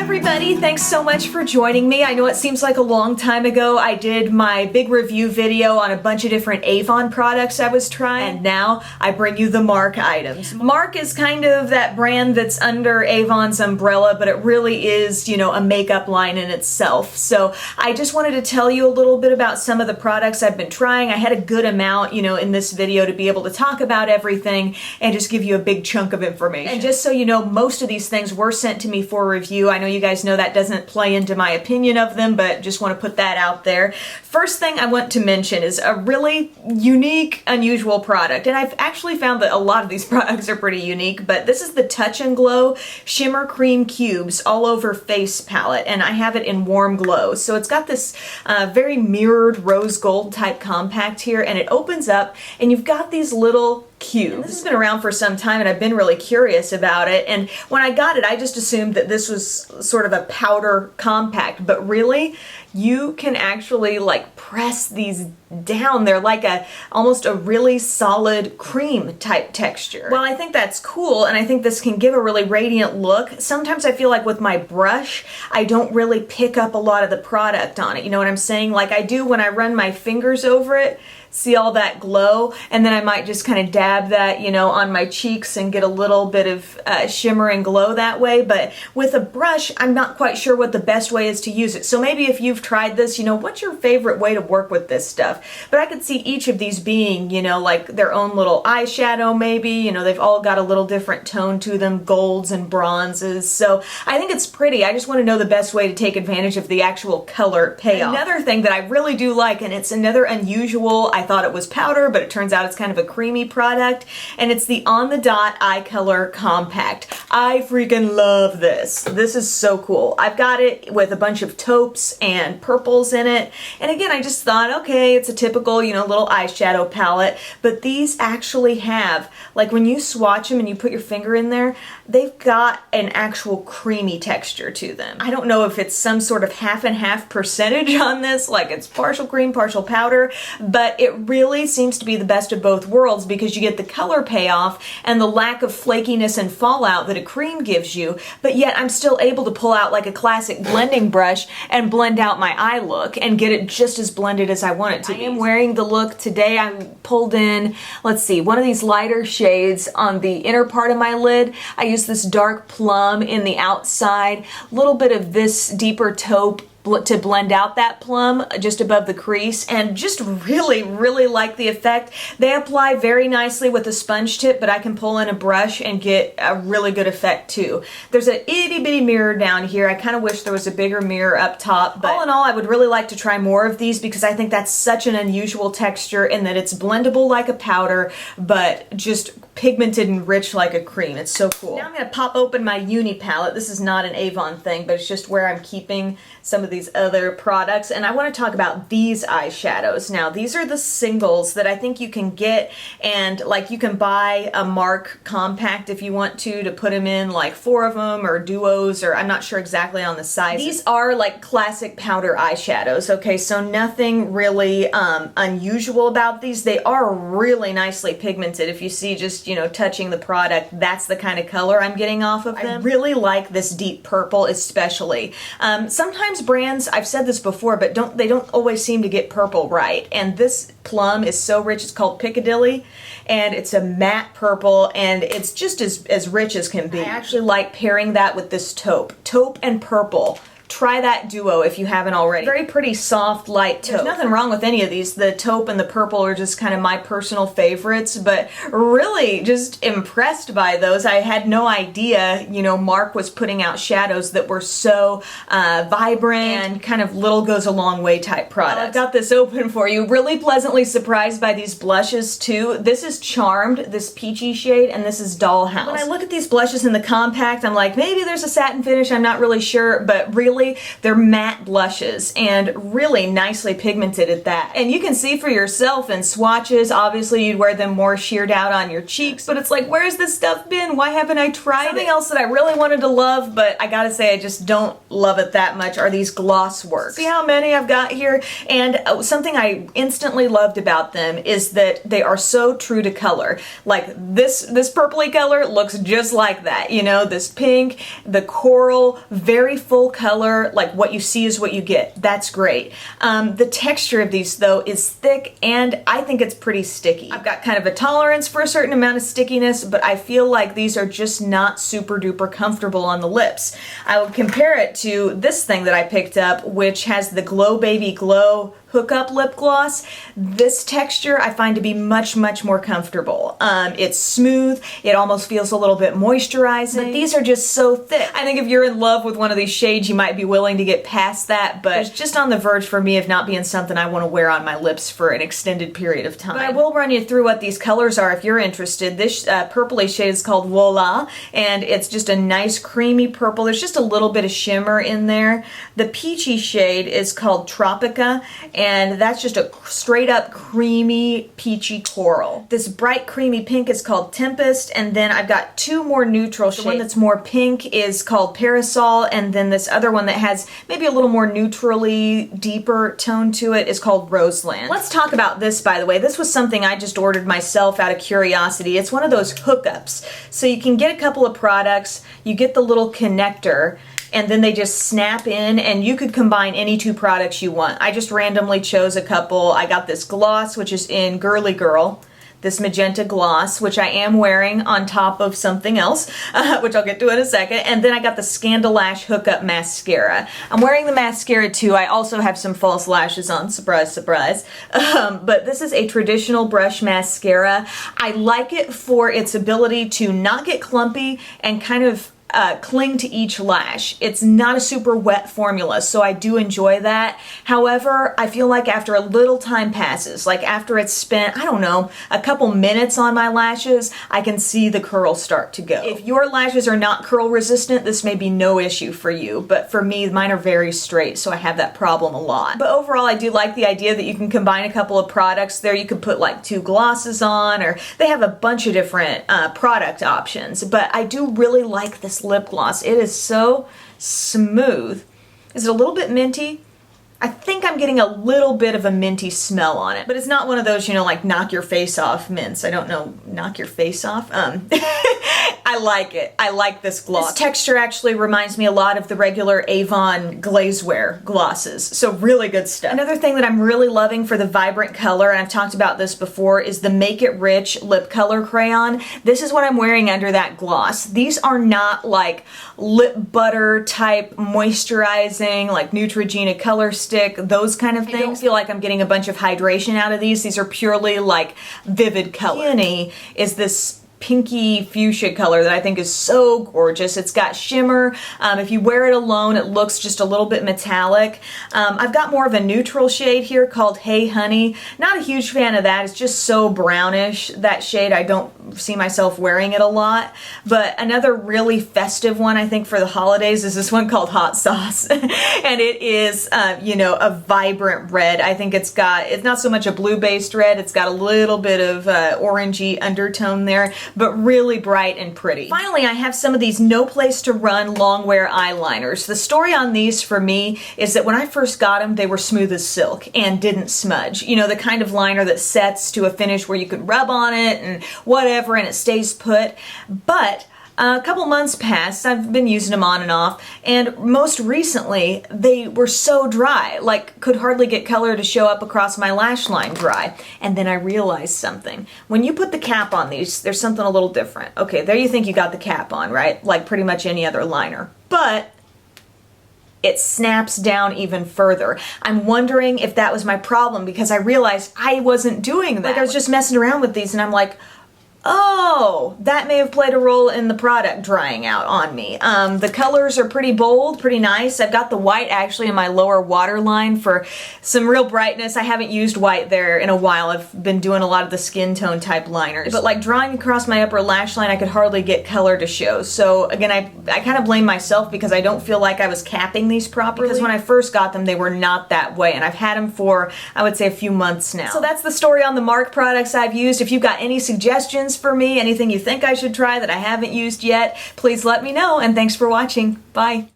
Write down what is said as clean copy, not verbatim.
everybody, thanks so much for joining me. I know it seems like a long time ago I did my big review video on a bunch of different Avon products I was trying, and now I bring you the Mark items. Mark is kind of that brand that's under Avon's umbrella, but it really is, you know, a makeup line in itself. So I just wanted to tell you a little bit about some of the products I've been trying. I had a good amount, you know, in this video to be able to talk about everything and just give you a big chunk of information. And just so you know, most of these things were sent to me for review. I know you guys know that doesn't play into my opinion of them, but just want to put that out there. First thing I want to mention is a really unique, unusual product, and I've actually found that a lot of these products are pretty unique, but this is the Touch and Glow Shimmer Cream Cubes All Over Face Palette, and I have it in Warm Glow. So it's got this very mirrored rose gold type compact here, and it opens up, and you've got these little cubes. And this has been around for some time, and I've been really curious about it, and when I got it I just assumed that this was sort of a powder compact, but really you can actually like press these down. They're like almost a really solid cream type texture. Well, I think that's cool, and I think this can give a really radiant look. Sometimes I feel like with my brush I don't really pick up a lot of the product on it, you know what I'm saying? Like I do when I run my fingers over it, see all that glow, and then I might just kind of dab that, you know, on my cheeks and get a little bit of shimmer and glow that way. But with a brush, I'm not quite sure what the best way is to use it. So maybe if you've tried this, you know, what's your favorite way to work with this stuff? But I could see each of these being, you know, like their own little eyeshadow maybe. You know, they've all got a little different tone to them, golds and bronzes. So I think it's pretty. I just want to know the best way to take advantage of the actual color payoff. Another thing that I really do like, and it's another unusual, I thought it was powder, but it turns out it's kind of a creamy product, and it's the On the Dot Eye Color Compact. I freaking love this. This is so cool. I've got it with a bunch of taupes and purples in it, and again I just thought, okay, it's a typical, you know, little eyeshadow palette, but these actually have, like when you swatch them and you put your finger in there, they've got an actual creamy texture to them. I don't know if it's some sort of half and half percentage on this, like it's partial cream, partial powder, but it really seems to be the best of both worlds because you get the color payoff and the lack of flakiness and fallout that a cream gives you, but yet I'm still able to pull out like a classic blending brush and blend out my eye look and get it just as blended as I want it to be. I am wearing the look today. I pulled in, let's see, one of these lighter shades on the inner part of my lid. I used this dark plum in the outside, a little bit of this deeper taupe to blend out that plum just above the crease, and just really like the effect. They apply very nicely with a sponge tip, but I can pull in a brush and get a really good effect too. There's an itty bitty mirror down here. I kind of wish there was a bigger mirror up top, but all in all I would really like to try more of these because I think that's such an unusual texture in that it's blendable like a powder but just pigmented and rich like a cream. It's so cool. Now I'm going to pop open my Uni palette. This is not an Avon thing, but it's just where I'm keeping some of these other products, and I want to talk about these eyeshadows. Now these are the singles that I think you can get, and like you can buy a Mark compact if you want to put them in, like 4 of them or duos, or I'm not sure exactly on the size. These are like classic powder eyeshadows, okay, so nothing really unusual about these. They are really nicely pigmented. If you see just, you know, touching the product, that's the kind of color I'm getting off of them. I really like this deep purple especially. Sometimes brands, I've said this before, but they don't always seem to get purple right, and this plum is so rich. It's called Piccadilly, and it's a matte purple, and it's just as rich as can be. I actually like pairing that with this taupe and purple. Try that duo if you haven't already. Very pretty soft, light taupe. There's nothing wrong with any of these. The taupe and the purple are just kind of my personal favorites, but really just impressed by those. I had no idea, you know, Mark was putting out shadows that were so vibrant and kind of little goes a long way type products. I've got this open for you. Really pleasantly surprised by these blushes too. This is Charmed, this peachy shade, and this is Dollhouse. When I look at these blushes in the compact, I'm like, maybe there's a satin finish, I'm not really sure, but really really, they're matte blushes and really nicely pigmented at that. And you can see for yourself in swatches, obviously you'd wear them more sheared out on your cheeks, but it's like, where's this stuff been? Why haven't I tried it? Something else that I really wanted to love, but I gotta say I just don't love it that much, are these Glossworks. See how many I've got here? And something I instantly loved about them is that they are so true to color. Like this purpley color looks just like that, you know, this pink, the coral, very full color, like what you see is what you get. That's great. The texture of these though is thick and I think it's pretty sticky. I've got kind of a tolerance for a certain amount of stickiness, but I feel like these are just not super duper comfortable on the lips. I would compare it to this thing that I picked up, which has the Glow Baby Glow Hookup lip gloss. This texture I find to be much more comfortable. It's smooth, it almost feels a little bit moisturizing, but these are just so thick. I think if you're in love with one of these shades, you might be willing to get past that, but it's just on the verge for me of not being something I want to wear on my lips for an extended period of time. But I will run you through what these colors are if you're interested. This purpley shade is called Voila, and it's just a nice creamy purple. There's just a little bit of shimmer in there. The peachy shade is called Tropica, and that's just a straight up creamy peachy coral. This bright creamy pink is called Tempest, and then I've got two more neutral shades. The one that's more pink is called Parasol, and then this other one that has maybe a little more neutrally deeper tone to it is called Roseland. Let's talk about this, by the way. This was something I just ordered myself out of curiosity. It's one of those hookups. So you can get a couple of products, you get the little connector, and then they just snap in, and you could combine any two products you want. I just randomly chose a couple. I got this gloss, which is in Girly Girl, this magenta gloss, which I am wearing on top of something else, which I'll get to in a second, and then I got the Scanda-Lash Hookup Mascara. I'm wearing the mascara too. I also have some false lashes on, surprise, surprise. But this is a traditional brush mascara. I like it for its ability to not get clumpy and kind of cling to each lash. It's not a super wet formula, so I do enjoy that. However, I feel like after a little time passes, like after it's spent, I don't know, a couple minutes on my lashes, I can see the curls start to go. If your lashes are not curl resistant, this may be no issue for you, but for me, mine are very straight, so I have that problem a lot. But overall, I do like the idea that you can combine a couple of products there. You could put like two glosses on, or they have a bunch of different product options, but I do really like this lip gloss. It is so smooth. Is it a little bit minty? I think I'm getting a little bit of a minty smell on it, but it's not one of those, you know, like knock your face off mints. I don't know, knock your face off? I like it. I like this gloss. This texture actually reminds me a lot of the regular Avon Glazewear glosses, so really good stuff. Another thing that I'm really loving for the vibrant color, and I've talked about this before, is the Make It Rich lip color crayon. This is what I'm wearing under that gloss. These are not like lip butter type moisturizing, like Neutrogena color stick, those kind of things. I don't feel like I'm getting a bunch of hydration out of these. These are purely like vivid color. Peony is this pinky fuchsia color that I think is so gorgeous. It's got shimmer. If you wear it alone, it looks just a little bit metallic. I've got more of a neutral shade here called Hey Honey. Not a huge fan of that. It's just so brownish, that shade. I don't see myself wearing it a lot. But another really festive one, I think, for the holidays is this one called Hot Sauce. And it is, you know, a vibrant red. I think it's not so much a blue-based red. It's got a little bit of orangey undertone there, but really bright and pretty. Finally, I have some of these No Place to Run Longwear eyeliners. The story on these for me is that when I first got them, they were smooth as silk and didn't smudge. You know, the kind of liner that sets to a finish where you could rub on it and whatever and it stays put. But a couple months passed, I've been using them on and off, and most recently they were so dry, like could hardly get color to show up across my lash line dry. And then I realized something. When you put the cap on these, there's something a little different. Okay, there you think you got the cap on, right? Like pretty much any other liner. But it snaps down even further. I'm wondering if that was my problem because I realized I wasn't doing that. Like I was just messing around with these and I'm like, Oh, that may have played a role in the product drying out on me. The colors are pretty bold, pretty nice. I've got the white actually in my lower waterline for some real brightness. I haven't used white there in a while. I've been doing a lot of the skin tone type liners. But like drawing across my upper lash line, I could hardly get color to show. So again, I kind of blame myself because I don't feel like I was capping these properly. Because when I first got them, they were not that way. And I've had them for, I would say, a few months now. So that's the story on the Mark products I've used. If you've got any suggestions for me, anything you think I should try that I haven't used yet, please let me know, and thanks for watching. Bye.